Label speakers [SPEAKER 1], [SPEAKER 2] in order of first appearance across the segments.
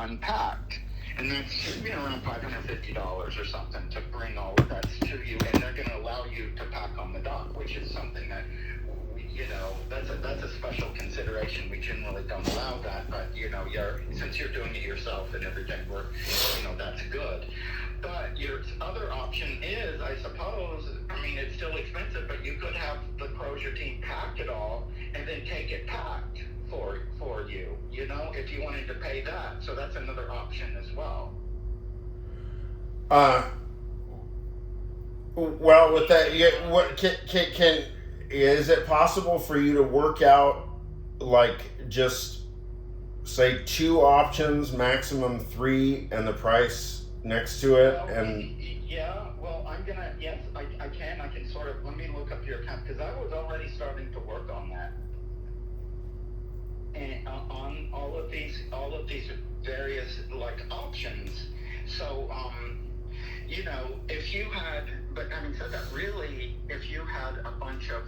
[SPEAKER 1] unpacked. And that's around $550 or something to bring all of that to you, and they're going to allow you to pack on the dock, which is something that that's a special consideration. We generally don't allow that, but since you're doing it yourself and everything, that's good. But your other option is, I suppose, it's still expensive, but you could have the Crozier team pack it all and then take it packed for you, if you wanted to pay that. So that's another option as well.
[SPEAKER 2] Well, with that, what can is it possible for you to work out just say 2 options, maximum 3, and the price next to it?
[SPEAKER 1] I can sort of, let me look up your account, because I was already starting to work on that, and on all of these various options. So if you had, but having said that, really, if you had a bunch of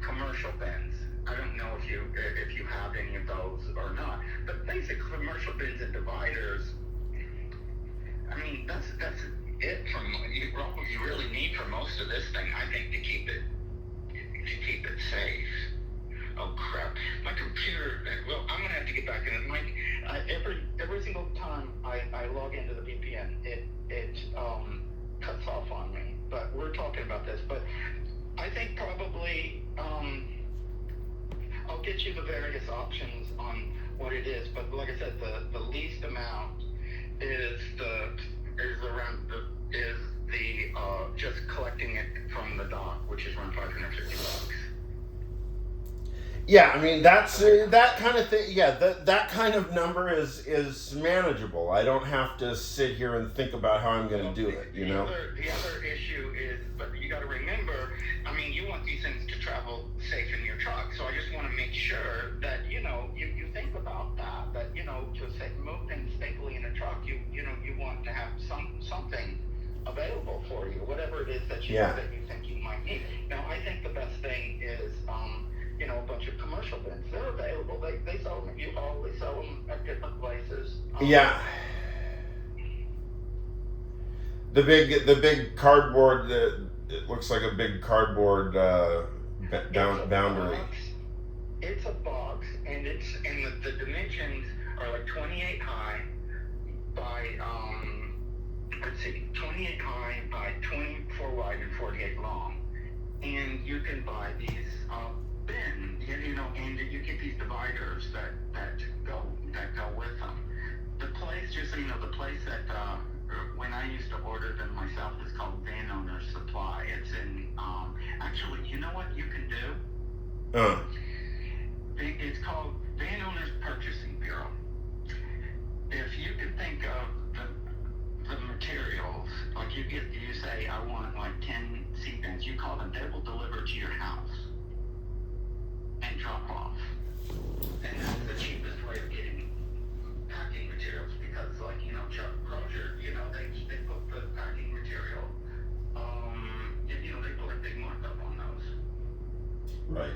[SPEAKER 1] commercial bins, I don't know if you have any of those or not, but basic commercial bins and dividers, that's it what you really need for most of this thing, I think, to keep it safe. Oh crap! My computer. Well, I'm gonna have to get back in it. Every single time I log into the VPN, it cuts off on me. But we're talking about this. But I think probably I'll get you the various options on what it is. But like I said, the least amount is the just collecting it from the dock, which is around $550.
[SPEAKER 2] Yeah, that's that kind of thing. Yeah, that kind of number is manageable. I don't have to sit here and think about how I'm going to do it.
[SPEAKER 1] The other issue is, but you got to remember, you want these things to travel safe in your truck. So I just want to make sure that you think about that. That to move things safely in a truck, you want to have something available for you, whatever it is that you think you might need. Now, I think the best thing is a bunch of commercial bins. They're available. They sell them at U-Haul. They sell them at different places.
[SPEAKER 2] The big cardboard. It looks like a big cardboard boundary.
[SPEAKER 1] It's a box, and the dimensions are 28 high by 28 high by 24 wide and 48 long, and you can buy these bins, and you get these dividers that go with them. The place, just so you know, the place that when I used to order them myself is called Van Owner's Supply. It's in actually, you know what you can do? It's called Van Owner's Purchasing Bureau. If you can think of the materials, you say, I want 10 seat bins, you call them, they will deliver to your house and drop off. And that's the cheapest way of getting packing materials, because Chuck Crozier, they put the packing material, they put a big markup on those.
[SPEAKER 2] Right.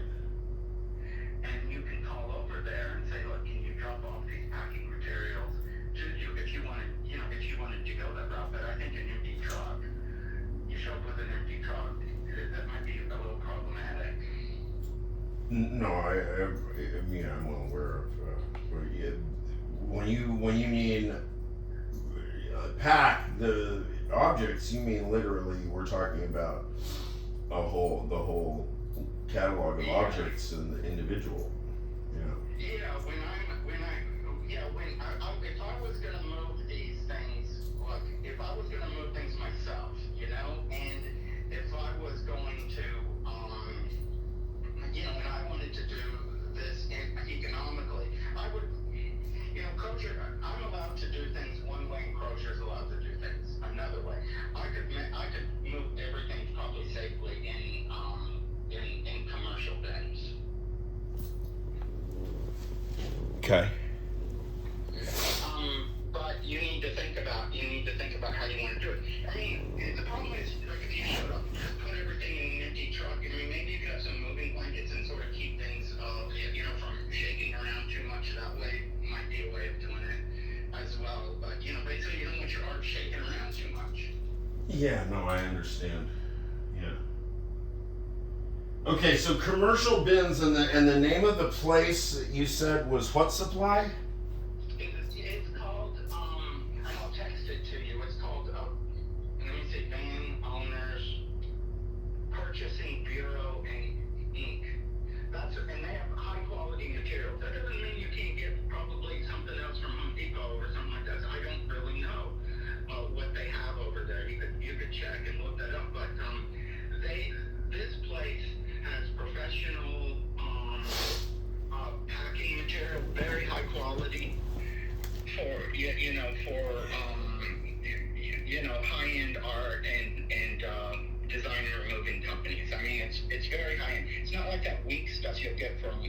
[SPEAKER 1] And you can call over there and say, look, can you drop off these packing materials to you if you wanted to go that route. But I think an empty truck, you show up with an empty truck, that might be a little problematic.
[SPEAKER 2] No, I'm well aware of when you mean pack the objects, you mean literally. We're talking about the whole catalog of objects and the individual.
[SPEAKER 1] If I was gonna move these things, if I was gonna move things myself, and if I was going to, and I wanted to do this economically, I would, Crozier, I'm allowed to do things one way, and Crozier's allowed to do things another way. I could move everything probably safely in commercial bins.
[SPEAKER 2] Okay.
[SPEAKER 1] But you need to think about how you want to do it. The problem is, if you showed up, just put everything in an empty truck. Maybe you could have some moving blankets and sort of keep things, from shaking around too much. That way might be a way of doing it as well.
[SPEAKER 2] Yeah, no, I understand. Yeah. Okay, so commercial bins and the name of the place you said was what supply?
[SPEAKER 1] It's called, and I'll text it to you. It's called, let me see, Van Owners Purchasing Bureau Inc. And they have high quality materials. That doesn't mean you can't get probably something else from Home Depot or something like that. I don't really know what they have over there. You could check and look that up. But this place has professional packing material, very high quality for high end art and designer moving companies. I mean, it's very high end. It's not like that weak stuff you'll get from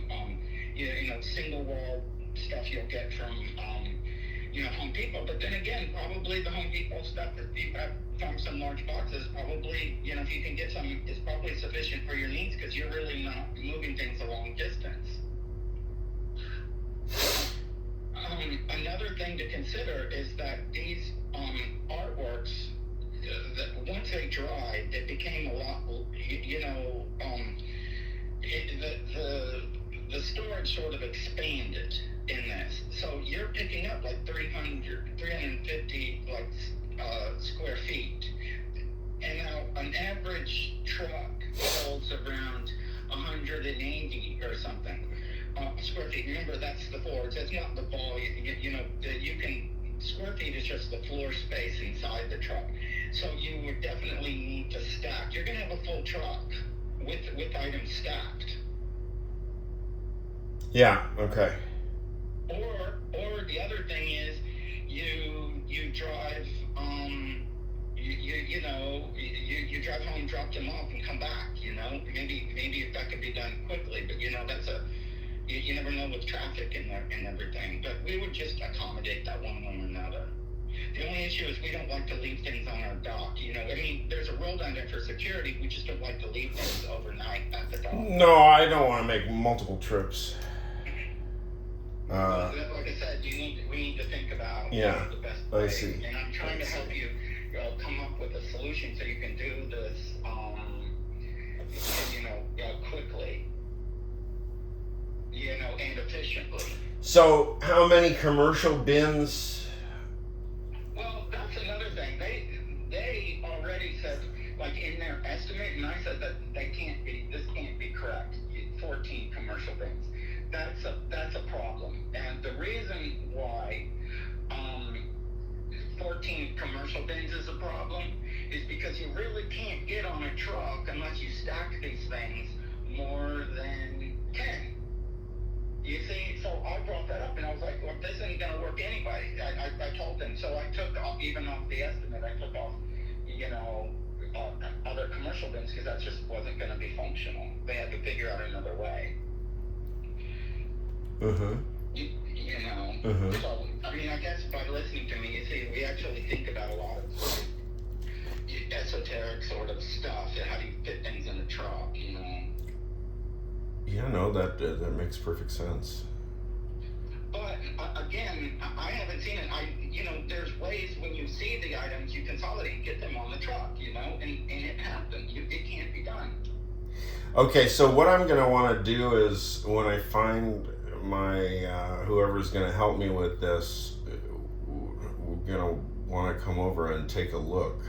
[SPEAKER 1] single wall stuff you'll get from Home Depot. But then again, probably the Home Depot stuff that you have from some large boxes, probably if you can get some, is probably sufficient for your needs because you're really not moving things a long distance. Another thing to consider is that these artworks, that once they dried, it became a lot, the storage sort of expanded in this. So you're picking up like 350 square feet. And now an average truck holds around 180 or something square feet. Remember, that's the floors. That's not the volume. Square feet is just the floor space inside the truck. So you would definitely need to stack. You're going to have a full truck with items stacked.
[SPEAKER 2] Yeah. Okay.
[SPEAKER 1] Or the other thing is you drive you drive home, drop them off, and come back. Maybe if that could be done quickly, but that's you never know with traffic and everything. But we would just accommodate that one way or another. The only issue is we don't like to leave things on our dock. There's a rule down there for security. We just don't like to leave things overnight at the dock.
[SPEAKER 2] No, I don't want to make multiple trips.
[SPEAKER 1] Like I said, we need to think about the best way.
[SPEAKER 2] I see.
[SPEAKER 1] And I'm trying to help you come up with a solution so you can do this, quickly, and efficiently.
[SPEAKER 2] So, how many commercial bins?
[SPEAKER 1] Well, that's another thing. They already said, like in their estimate, and I said that this can't be correct. 14 commercial bins. That's a problem. And the reason why 14 commercial bins is a problem is because you really can't get on a truck unless you stack these things more than 10. You see, so I brought that up and I was like, well, this ain't going to work anyway. I told them. So I took off, even off the estimate, I took off, other commercial bins because that just wasn't going to be functional. They had to figure out another way.
[SPEAKER 2] Uh-huh.
[SPEAKER 1] So, I guess by listening to me, you see, we actually think about a lot of esoteric sort of stuff. How do you fit things in a truck,
[SPEAKER 2] Yeah, no, that makes perfect sense.
[SPEAKER 1] But again, I haven't seen it. There's ways when you see the items, you consolidate, get them on the truck, and it happens. It can't be done.
[SPEAKER 2] Okay, so what I'm going to want to do is when I find my whoever's going to help me with this, we're going to want to come over and take a look.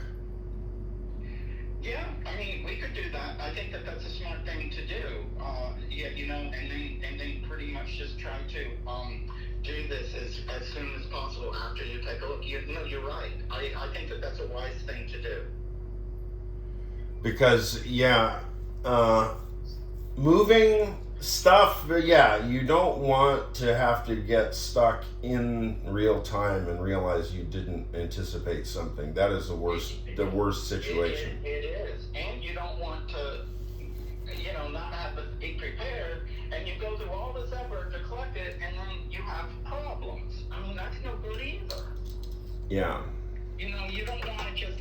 [SPEAKER 1] Yeah, we could do that. I think that's a smart thing to do. And then pretty much just try to do this as soon as possible after you take a look. You're right. I think that's a wise thing to do.
[SPEAKER 2] Because moving stuff, you don't want to have to get stuck in real time and realize you didn't anticipate something. That is the worst situation.
[SPEAKER 1] It is. And you don't want to, not have it be prepared, and you go through all this effort to collect it, and then you have problems. That's no good either.
[SPEAKER 2] Yeah.
[SPEAKER 1] You don't want to just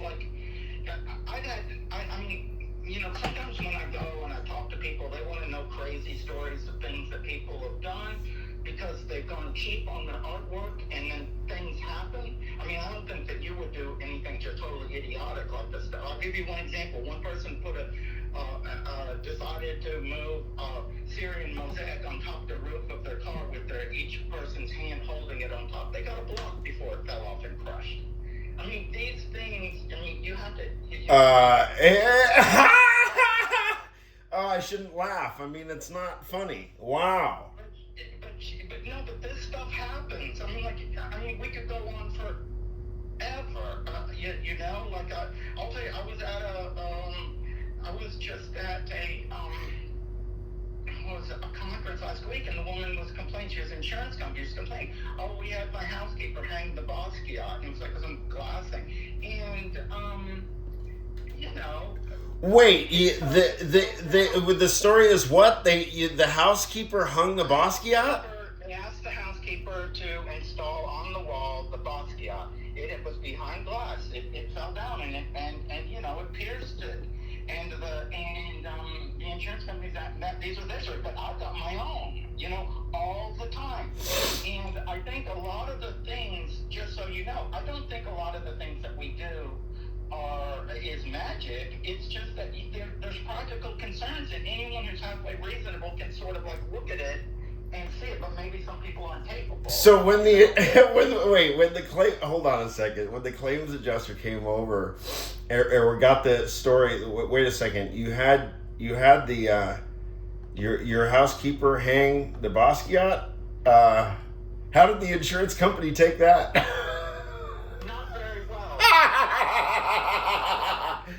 [SPEAKER 1] sometimes when I go and I talk to people, they want to know crazy stories of things that people have done because they've gone cheap on their artwork and then things happen. I don't think that you would do anything just totally idiotic idiotic. Like this, I'll give you one example. One person decided to move Syrian mosaic on top of the roof of their car with each person's hand holding it on top. They got a block before it fell off and crushed. I mean, these things. I mean, you have to.
[SPEAKER 2] Oh, I shouldn't laugh. I mean, it's not funny. Wow.
[SPEAKER 1] But this stuff happens. I mean, we could go on forever. You know, like I'll tell you, I was just at a conference last week, and the woman was complaining. She was an insurance company. She was complaining, oh, we had my housekeeper hang the Basquiat, and it was like some glass thing, and you know.
[SPEAKER 2] Wait, the story is what? The housekeeper hung the Basquiat?
[SPEAKER 1] They asked the housekeeper to install on the wall the Basquiat. It was behind glass. It fell down and you know, it pierced it. And the insurance companies that these are theirs, but I've got my own, you know, all the time. And I think a lot of the things, just so you know, I don't think a lot of the things that we do is magic. It's just that there's practical concerns, and anyone who's halfway reasonable can sort of like look at it and see it, but maybe some people aren't capable.
[SPEAKER 2] So when the hold on a second, when the claims adjuster came over, or got the story. Wait a second, you had the your housekeeper hang the Basquiat. How did the insurance company take that?
[SPEAKER 1] Not very well.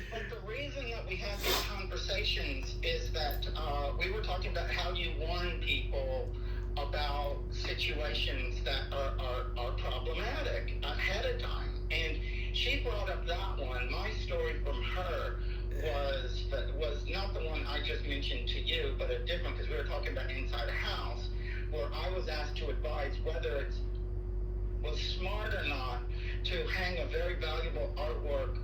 [SPEAKER 1] But the reason that we have these conversations is that we were talking about how you warn people about situations that are problematic ahead of time. And she brought up that one. My story from her was not the one I just mentioned to you, but a different, because we were talking about inside a house, where I was asked to advise whether it was smart or not to hang a very valuable artwork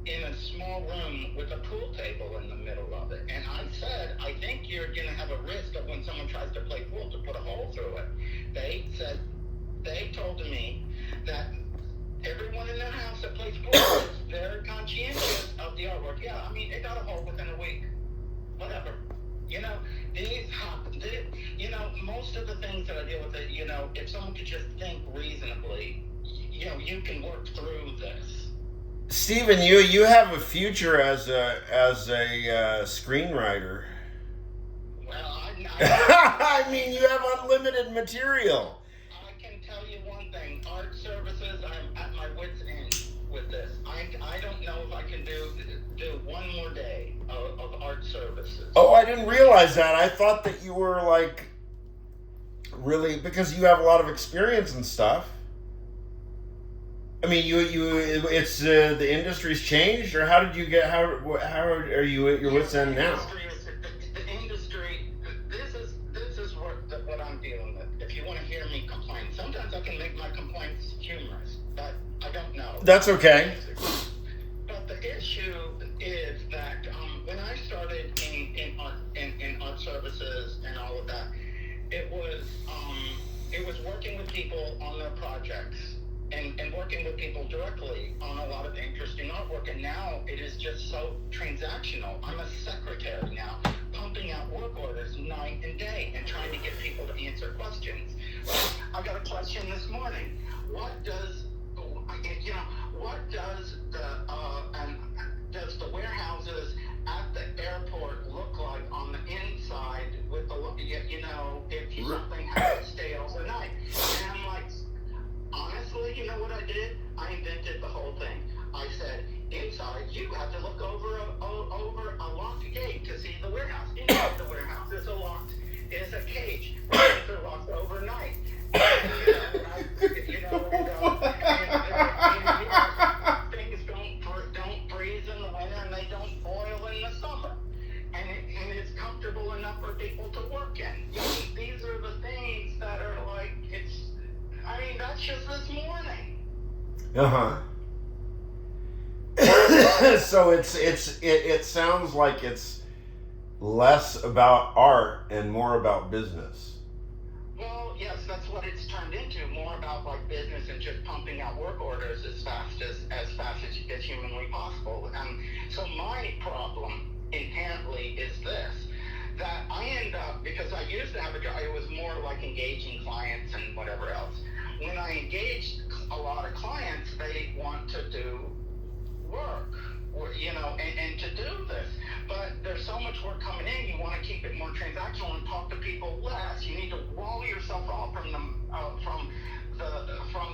[SPEAKER 1] in a small room with a pool table in the middle of it. And I said, I think you're going to have a risk of when someone tries to play pool to put a hole through it. They told me that everyone in their house that plays pool is very conscientious of the artwork. Yeah, I mean, it got a hole within a week. Whatever. You know, these happen. You know, most of the things that I deal with, you know, if someone could just think reasonably, you know, you can work through this.
[SPEAKER 2] Stephen, you have a future as a screenwriter.
[SPEAKER 1] Well,
[SPEAKER 2] I mean, you have unlimited material.
[SPEAKER 1] I can tell you one thing. Art services, I'm at my wit's end with this. I don't know if I can do one more day of art services.
[SPEAKER 2] Oh, I didn't realize that. I thought that you were like really, because you have a lot of experience and stuff. I mean, it's the industry's changed, or how did you get? How are you at your wit's end now?
[SPEAKER 1] The industry. This is what I'm dealing with. If you want to hear me complain, sometimes I can make my complaints humorous, but I don't know.
[SPEAKER 2] That's okay.
[SPEAKER 1] But the issue is that when I started in art services and all of that, it was working with people on their projects. And working with people directly on a lot of interesting artwork. And now it is just so transactional. I'm a secretary now, pumping out work orders night and day and trying to get people to answer questions. I got a question this morning. What does the warehouses at the airport look like on the inside with the, you know, if something has to stay overnight? And I'm like, honestly, you know what I did? I invented the whole thing. I said, inside, you have to look over a locked gate to see the warehouse. Inside the warehouse is a cage. Things are locked overnight. Things don't freeze in the winter and they don't boil in the summer. And it's comfortable enough for people to work in. These are the things that are like, that's just this morning.
[SPEAKER 2] So it sounds like it's less about art and more about business.
[SPEAKER 1] Well, yes, that's what it's turned into. More about like business and just pumping out work orders as fast as humanly possible. because I used to have a job. It was more like engaging clients and whatever else. When I engaged a lot of clients, they want to do work, and to do this. But there's so much work coming in, you want to keep it more transactional and talk to people less. You need to wall yourself off from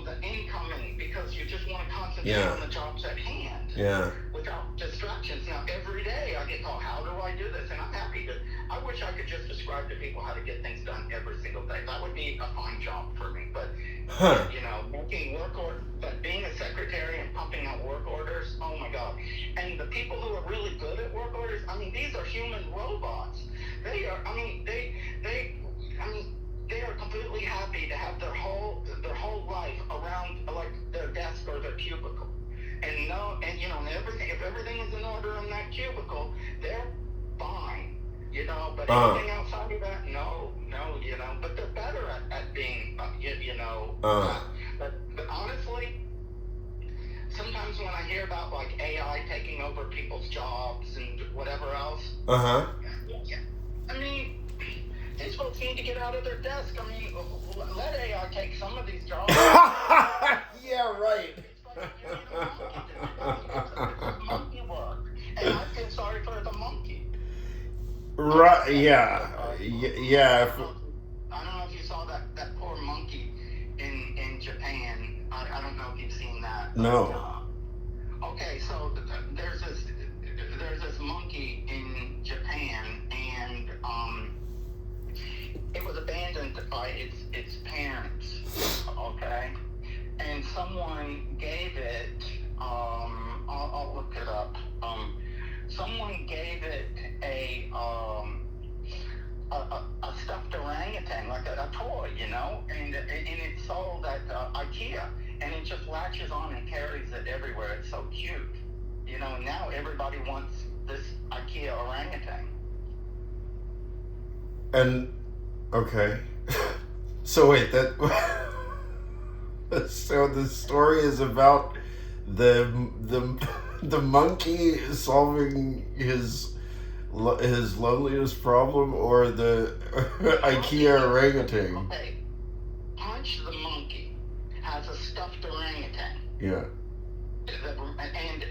[SPEAKER 1] the incoming, because you just want to concentrate on the jobs at hand.
[SPEAKER 2] Yeah.
[SPEAKER 1] Without distractions. Now, every day I get called, how do I do this? And I'm happy to. I wish I could just describe to people how to get things done every single day. That would be a fine job for me. But, making work orders, but being a secretary and pumping out work orders, oh my God. And the people who are really good at work orders, I mean, these are human robots. They are, they are completely happy to have their whole life around like their desk or their cubicle. And everything, if everything is in order in that cubicle, they're fine, but anything outside of that, no, but they're better at being, but honestly, sometimes when I hear about like AI taking over people's jobs and whatever else, these folks need to get out of their desk. Let AI take some of these jobs.
[SPEAKER 2] Yeah, right.
[SPEAKER 1] It's monkey work, and I feel sorry for the monkey.
[SPEAKER 2] Right? Yeah. Yeah.
[SPEAKER 1] I don't know if you saw that poor monkey in Japan. I don't know if you've seen that.
[SPEAKER 2] No.
[SPEAKER 1] Okay, so there's this monkey in Japan, and it was abandoned by its parents. Okay. And someone gave it, I'll look it up. Someone gave it a stuffed orangutan, like a toy, and it's sold at IKEA, and it just latches on and carries it everywhere. It's so cute, and now everybody wants this IKEA orangutan.
[SPEAKER 2] And, okay. So wait, so the story is about the monkey solving his loneliness problem, or the IKEA orangutan?
[SPEAKER 1] Okay, Punch the monkey has a stuffed orangutan.
[SPEAKER 2] Yeah.
[SPEAKER 1] And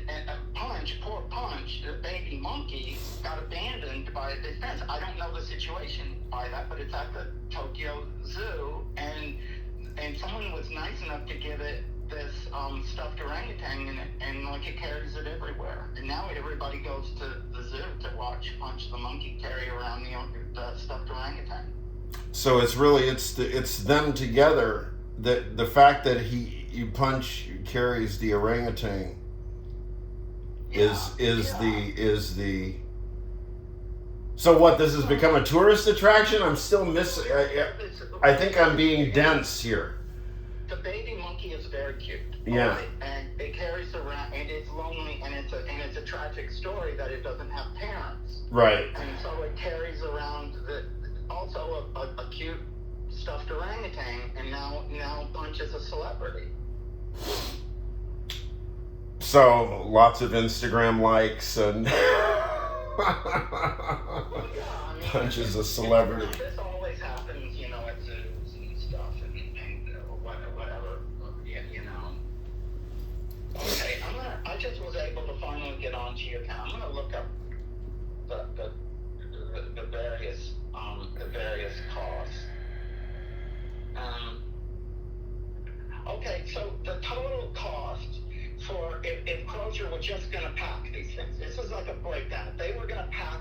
[SPEAKER 1] poor Punch, the baby monkey, got abandoned by his parents. I don't know the situation by that, but it's at the Tokyo Zoo, and someone was nice enough to give it this stuffed orangutan, and like it carries it everywhere. And now everybody goes to the zoo to watch Punch the monkey carry around the stuffed orangutan.
[SPEAKER 2] So it's them together. The fact that Punch carries the orangutan is the. So what? This has become a tourist attraction? I'm still missing. I think I'm being dense here.
[SPEAKER 1] The baby monkey is very cute.
[SPEAKER 2] Yeah.
[SPEAKER 1] Right? And it carries around, and it's lonely, and it's a tragic story that it doesn't have parents.
[SPEAKER 2] Right.
[SPEAKER 1] And so it carries around also a cute stuffed orangutan, and now Punch is a celebrity.
[SPEAKER 2] So lots of Instagram likes and Punch is a celebrity.
[SPEAKER 1] This always happens, at zoos and stuff, and whatever, Okay, I just was able to finally get onto your account. I'm gonna look up the various costs. Okay, so the total cost for if Crozier were just going to pack these things, this is like a breakdown. If they were going to pack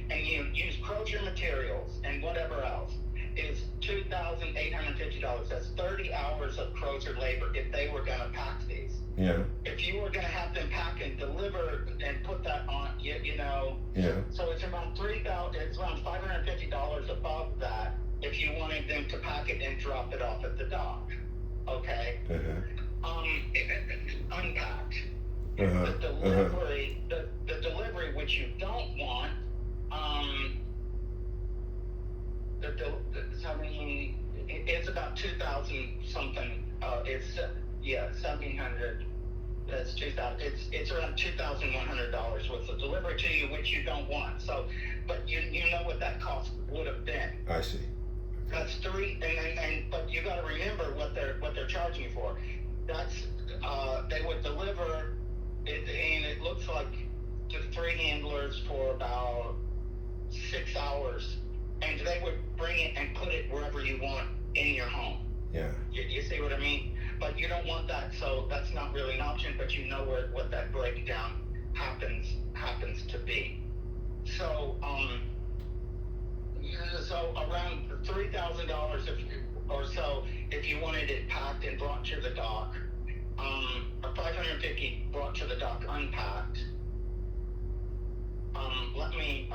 [SPEAKER 1] and use Crozier materials and whatever else, is $2,850. That's 30 hours of Crozier labor if they were going to pack these.
[SPEAKER 2] Yeah.
[SPEAKER 1] If you were going to have them pack and deliver and put that on,
[SPEAKER 2] Yeah.
[SPEAKER 1] So it's around It's around $550 above that if you wanted them to pack it and drop it off at the dock. Okay. Unpacked. The delivery, the delivery, which you don't want, it's about 2,000 something. It's 1,700. That's 2,000. it's around $2,100 worth of delivery to you, which you don't want. So, but you know what that cost would have been.
[SPEAKER 2] I see.
[SPEAKER 1] That's three, but you got to remember what they're charging you for. That's they would deliver it, and it looks like to 3 handlers for about 6 hours, and they would bring it and put it wherever you want in your home.
[SPEAKER 2] Yeah.
[SPEAKER 1] You see what I mean? But you don't want that, so that's not really an option. But you know what that breakdown happens to be. So so around $3,000 or so if you wanted it packed and brought to the dock. Or $550 brought to the dock unpacked. Let me.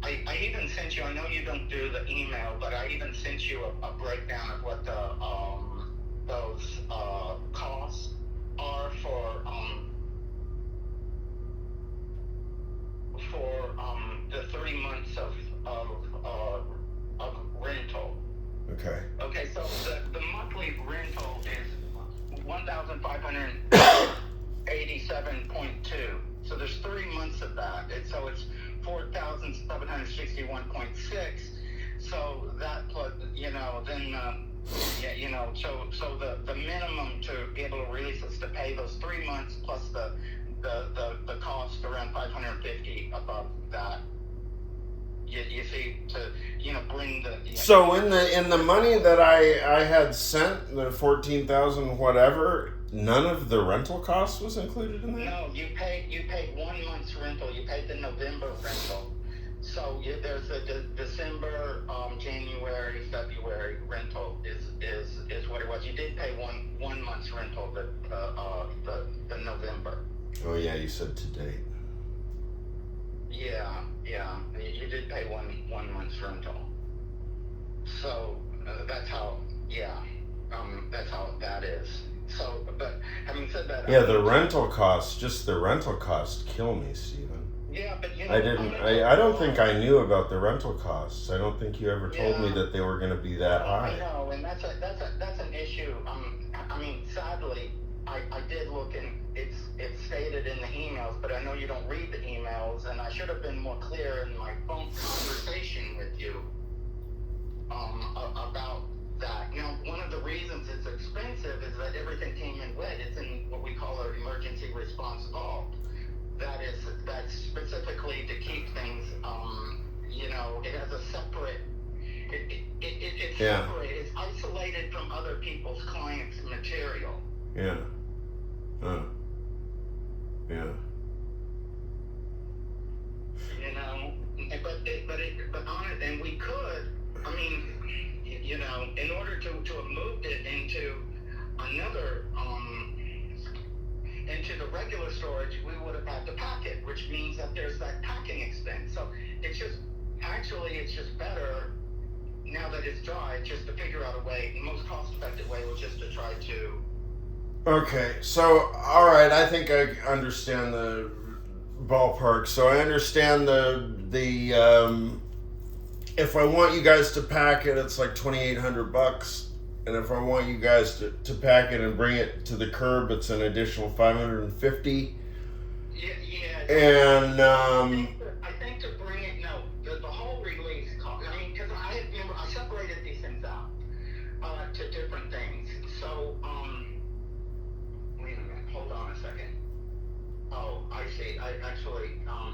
[SPEAKER 1] I even sent you. I know you don't do the email, but I even sent you a breakdown of what those costs are for the 3 months of rental.
[SPEAKER 2] Okay.
[SPEAKER 1] Okay, so the monthly rental is $1,587.2. So there's 3 months of that. So it's 4,761.6. So that plus, so the minimum to be able to release is to pay those 3 months plus the cost around $550 above that. You see, to bring the.
[SPEAKER 2] So in the money that I had sent, the 14,000 whatever, none of the rental costs was included in that.
[SPEAKER 1] No, you paid 1 month's rental. You paid the November rental. So there's a December, January, February rental is what it was. You did pay one month's rental, the November.
[SPEAKER 2] Oh yeah, you said to date.
[SPEAKER 1] Yeah, you did pay one month's rental. So that's how that is. So, but having said that,
[SPEAKER 2] yeah, the rental costs, just the rental costs, kill me, Stephen.
[SPEAKER 1] Yeah, but
[SPEAKER 2] I don't think I knew about the rental costs. I don't think you ever told me that they were going to be that high.
[SPEAKER 1] I know, and that's an issue. I mean, sadly, I did look, and it's stated in the emails, but I know you don't read the emails, and I should have been more clear in my phone conversation with you about that. One of the reasons it's expensive is that everything came in wet. It's in what we call our emergency response vault. That's specifically to keep things. It has a separate. It's separate. It's isolated from other people's clients' material.
[SPEAKER 2] Yeah. Yeah.
[SPEAKER 1] But on it, and we could. I mean, in order to have moved it into another into the regular storage, we would have had to pack it, which means that there's that packing expense. So it's just better now that it's dry, just to figure out a way. The most cost-effective way was just to try to.
[SPEAKER 2] Okay, so all right, I think I understand the ballpark. So I understand the if I want you guys to pack it, it's like $2,800, and if I want you guys to pack it and bring it to the curb, it's an additional $550.
[SPEAKER 1] Yeah.
[SPEAKER 2] And
[SPEAKER 1] I think to bring it, the whole release cost. I mean, because I separated these things out to different things. So wait a minute, hold on a second. Oh, I see. I actually, I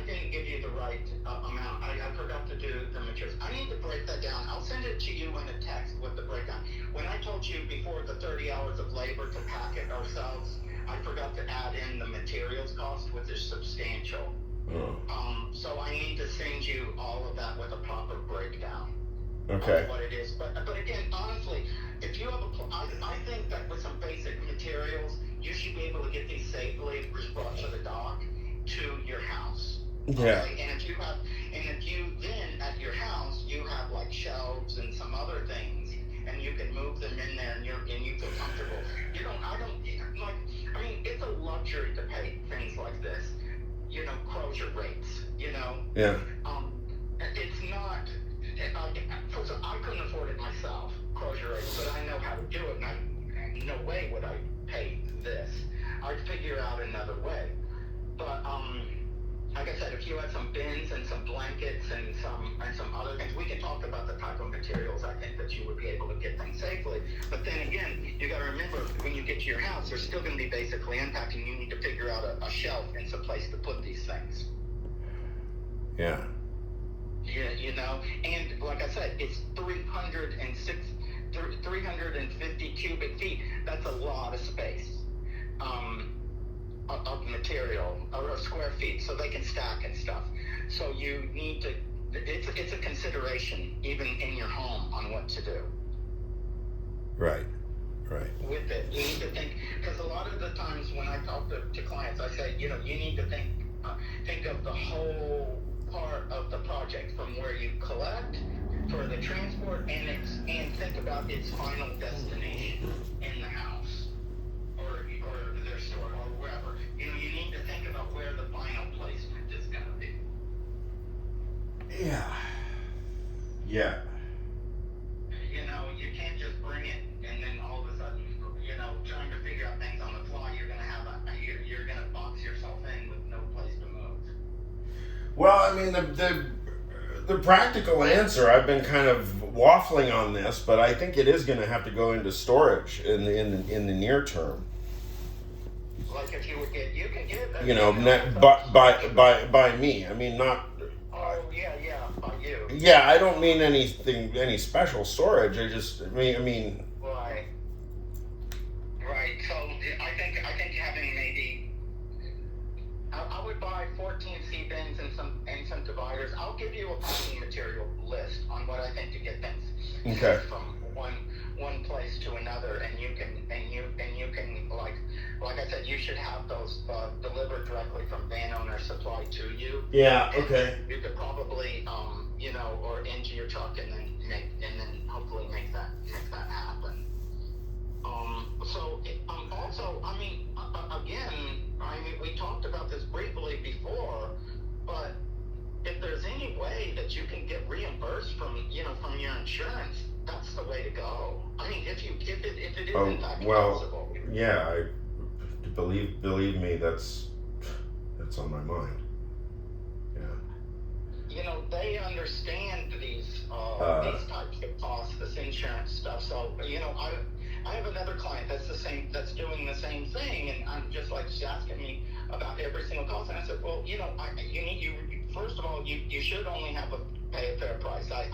[SPEAKER 1] didn't give you the right amount. I forgot to do the materials. I need to break that down. I'll send it to you in a text with the breakdown. When I told you before the 30 hours of labor to pack it ourselves, I forgot to add in the materials cost, which is substantial. So I need to send you all of that with a proper breakdown.
[SPEAKER 2] Okay.
[SPEAKER 1] Of what it is. But again, honestly, if you have I think that with some basic materials, you should be able to get these safely brought to the dock to your house.
[SPEAKER 2] Yeah.
[SPEAKER 1] Okay? And if you then at your house you have like shelves and some other things, and you can move them in there, and you feel comfortable. I mean, it's a luxury to pay things like this. Crozier rates.
[SPEAKER 2] Yeah.
[SPEAKER 1] It's not. I couldn't afford it myself, Crozier rates, but I know how to do it, and I no way would I pay this. I'd figure out another way. But like I said, if you had some bins and some blankets and some other things, we can talk about the type of materials I think that you would be able to get things safely. But then again, you got to remember, when you get to your house, they're still going to be basically unpacked, and you need to figure out a shelf and some place to put these things.
[SPEAKER 2] Yeah.
[SPEAKER 1] Yeah, you know, and like I said, it's 350 cubic feet. That's a lot of space of material, or square feet, so they can stack and stuff. So you need to, it's a consideration even in your home on what to do.
[SPEAKER 2] Right.
[SPEAKER 1] With it, you need to think, because a lot of the times when I talk to clients, I say, you know, you need to think of the whole part of the project, from where you collect, for the transport, and think about its final destination in the house, or their store, or wherever. You know, you need to think about where the final placement is going to be.
[SPEAKER 2] Yeah.
[SPEAKER 1] You know, you can't just bring it and then all of a sudden, you know, trying to figure out things on the fly. You're gonna you're gonna box yourself in with no place to move.
[SPEAKER 2] Well, I mean, the practical answer, I've been kind of waffling on this, but I think it is going to have to go into storage in the near term.
[SPEAKER 1] Like if you would get, you can get.
[SPEAKER 2] You know, by me. I mean, not.
[SPEAKER 1] Oh yeah, by you.
[SPEAKER 2] Yeah, I don't mean any special storage. I mean.
[SPEAKER 1] Right. So I think having maybe, I would buy 14 C bins and some dividers. I'll give you a packing material list on what I think to get things from one place to another, and you can like I said, you should have those delivered directly from van owner supply to you.
[SPEAKER 2] Yeah.
[SPEAKER 1] And
[SPEAKER 2] Okay.
[SPEAKER 1] you could probably you know, or into your truck, and then hopefully make that happen. So also, I mean, again, we talked about this briefly before, but if there's any way that you can get reimbursed from your insurance, that's the way to go. I mean, if it is in fact possible.
[SPEAKER 2] Yeah, believe me, that's on my mind. Yeah.
[SPEAKER 1] You know, they understand these types of costs, this insurance stuff. So, you know, I have another client that's doing the same thing, and I'm just like, she's asking me about every single cost, and I said, well, you know, first of all, you should only pay a fair price. I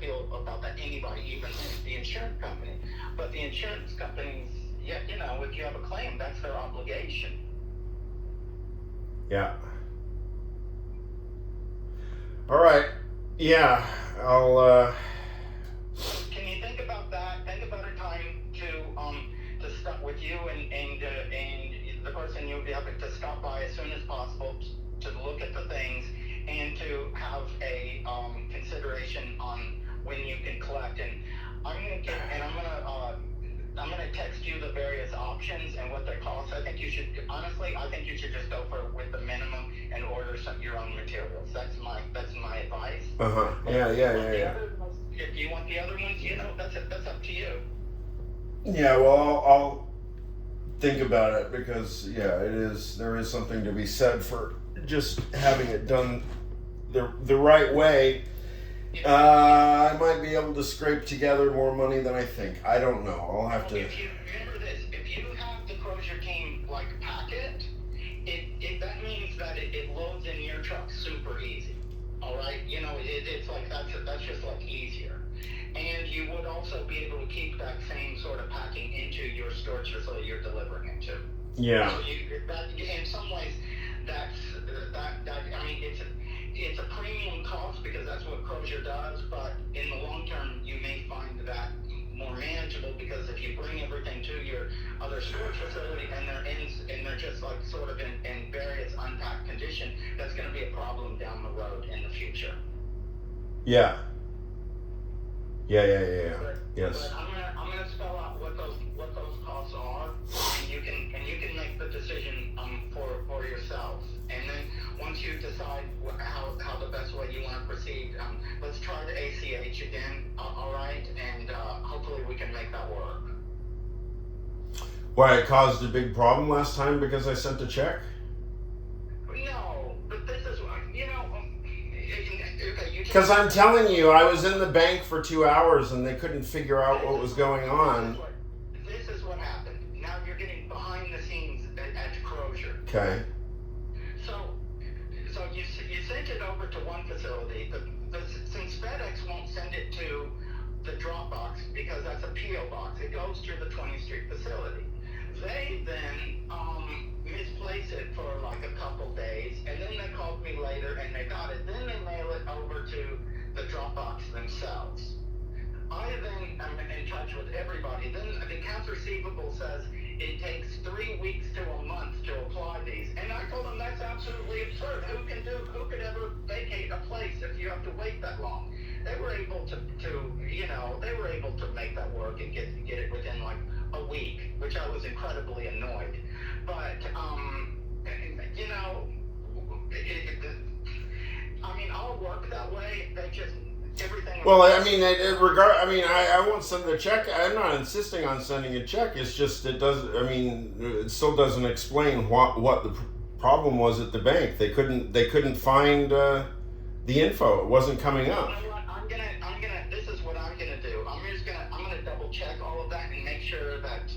[SPEAKER 1] feel about that, anybody, even the insurance company. But the insurance companies, yeah, you know, if you have a claim, that's their obligation.
[SPEAKER 2] Yeah. All right. Yeah, I'll.
[SPEAKER 1] Can you think about that? Think about a time to stop with you and the person you'll be able to stop by as soon as possible to look at the things and to have a consideration on when you can collect. And I'm gonna text you the various options and what they cost. I think you should just go with the minimum and order your own materials. That's my advice.
[SPEAKER 2] Yeah.
[SPEAKER 1] If you want the other ones, you know, that's up to you.
[SPEAKER 2] Yeah, well, I'll think about it, because there is something to be said for just having it done the right way. I might be able to scrape together more money than I think. I don't know. I'll have to.
[SPEAKER 1] If you remember this, if you have the Crozier team pack it, that means that it loads in your truck super easy. All right, you know, it's like that's just easier. And you would also be able to keep that same sort of packing into your storage facility you're delivering it to.
[SPEAKER 2] Yeah.
[SPEAKER 1] So in some ways, that I mean, it's a premium cost because that's what Crozier does. But in the long term, you may find that more manageable, because if you bring everything to your other storage facility and they're just sort of in various unpacked condition, that's going to be a problem down the road in the future.
[SPEAKER 2] Yeah.
[SPEAKER 1] But,
[SPEAKER 2] Yes.
[SPEAKER 1] But I'm gonna spell out what those costs are, and you can make the decision for yourself. And then once you decide how the best way you want to proceed, let's try the ACH again. All right, and hopefully we can make that work.
[SPEAKER 2] Why it caused a big problem last time because I sent a check?
[SPEAKER 1] No, but this is
[SPEAKER 2] Because I'm telling you, I was in the bank for 2 hours and they couldn't figure out what was going on.
[SPEAKER 1] This is what happened. Now you're getting behind the scenes at Crozier.
[SPEAKER 2] Okay.
[SPEAKER 1] So you sent it over to one facility. Since FedEx won't send it to the Dropbox because that's a PO box, it goes to the 20th Street facility. They then misplace it for like a couple days, and then they called me later and they got it. Then they mail it over to the Dropbox themselves. I then am in touch with everybody. Then the accounts receivable says it takes 3 weeks to a month to apply these, and I told them that's absolutely absurd. Who could ever vacate a place if you have to wait that long? They were able to make that work and get it within like a week, which I was incredibly annoyed. But I'll work that way. They just everything.
[SPEAKER 2] Well, I mean, I won't send the check. I'm not insisting on sending a check. It's just it does. I mean, it still doesn't explain what the problem was at the bank. They couldn't find the info. It wasn't coming up.
[SPEAKER 1] You know what? This is what I'm gonna do. I'm gonna double check all of that and make sure that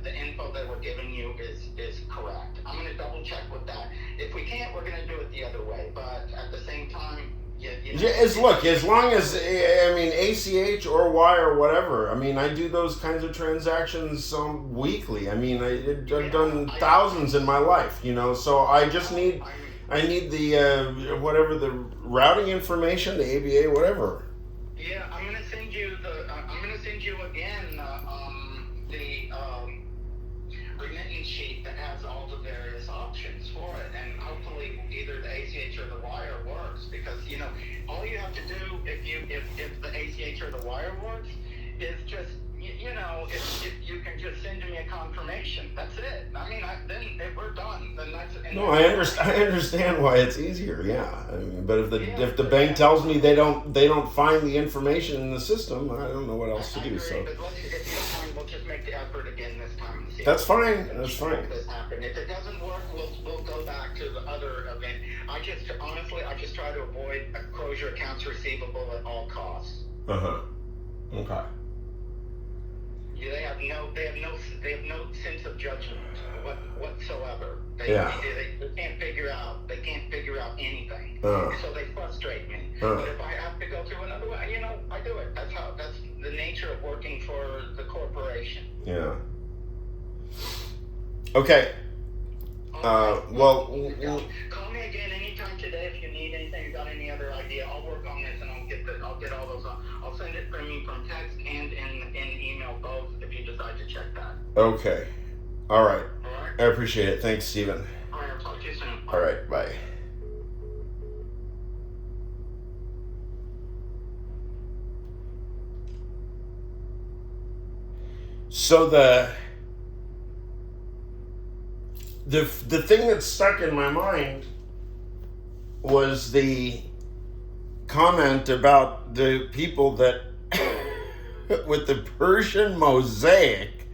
[SPEAKER 1] the info that we're giving you is correct. I'm gonna double check with that. If we can't, we're gonna do it the other way. But at the same time,
[SPEAKER 2] as long as ACH or wire or whatever. I mean, I do those kinds of transactions weekly. I mean, I've done thousands in my life. So I just need. I need the whatever the routing information, the ABA, whatever.
[SPEAKER 1] Yeah, I'm gonna send you again the remittance sheet that has all the various options for it, and hopefully either the ACH or the wire works. Because all you have to do if the ACH or the wire works is just if you can just send me a confirmation. That's it. I mean, then if we're done, then that's.
[SPEAKER 2] No, I understand why it's easier. Yeah, I mean, but if the bank tells me they don't find the information in the system, I don't know what else to do. So.
[SPEAKER 1] But if you don't mind, we'll just make the effort again this time.
[SPEAKER 2] That's fine. That's fine.
[SPEAKER 1] This happen. If it doesn't work, we'll go back to the other event. I just try to avoid a Crozier accounts receivable at all costs.
[SPEAKER 2] Okay.
[SPEAKER 1] Yeah, they have no sense of judgment whatsoever. They can't figure out anything. So they frustrate me. But if I have to go through another way, I do it. That's the nature of working for the corporation.
[SPEAKER 2] Yeah. Okay.
[SPEAKER 1] Call me again anytime today if you need anything. Got any other idea? I'll work on this and I'll get all those. I'll send it from text and in email both if you decide to check that.
[SPEAKER 2] Okay. All right.
[SPEAKER 1] All right.
[SPEAKER 2] I appreciate it. Thanks, Stephen.
[SPEAKER 1] All right. I'll talk to you soon.
[SPEAKER 2] All right. Bye. So the thing that stuck in my mind was the comment about the people that with the Persian mosaic,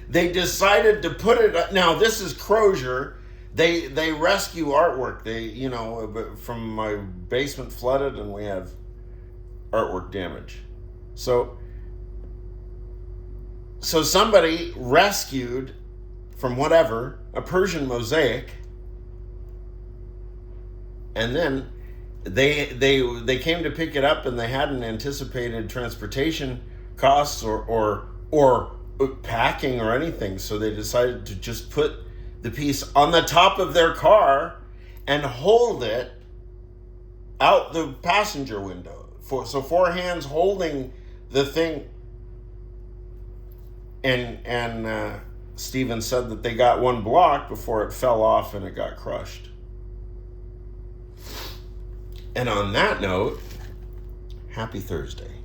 [SPEAKER 2] they decided to put it. Now this is Crozier. They rescue artwork. From my basement flooded and we have artwork damage. So somebody rescued from whatever a Persian mosaic, and then they came to pick it up and they hadn't anticipated transportation costs or packing or anything, so they decided to just put the piece on the top of their car and hold it out the passenger window. So four hands holding the thing, and Stephen said that they got one block before it fell off and it got crushed. And on that note, happy Thursday.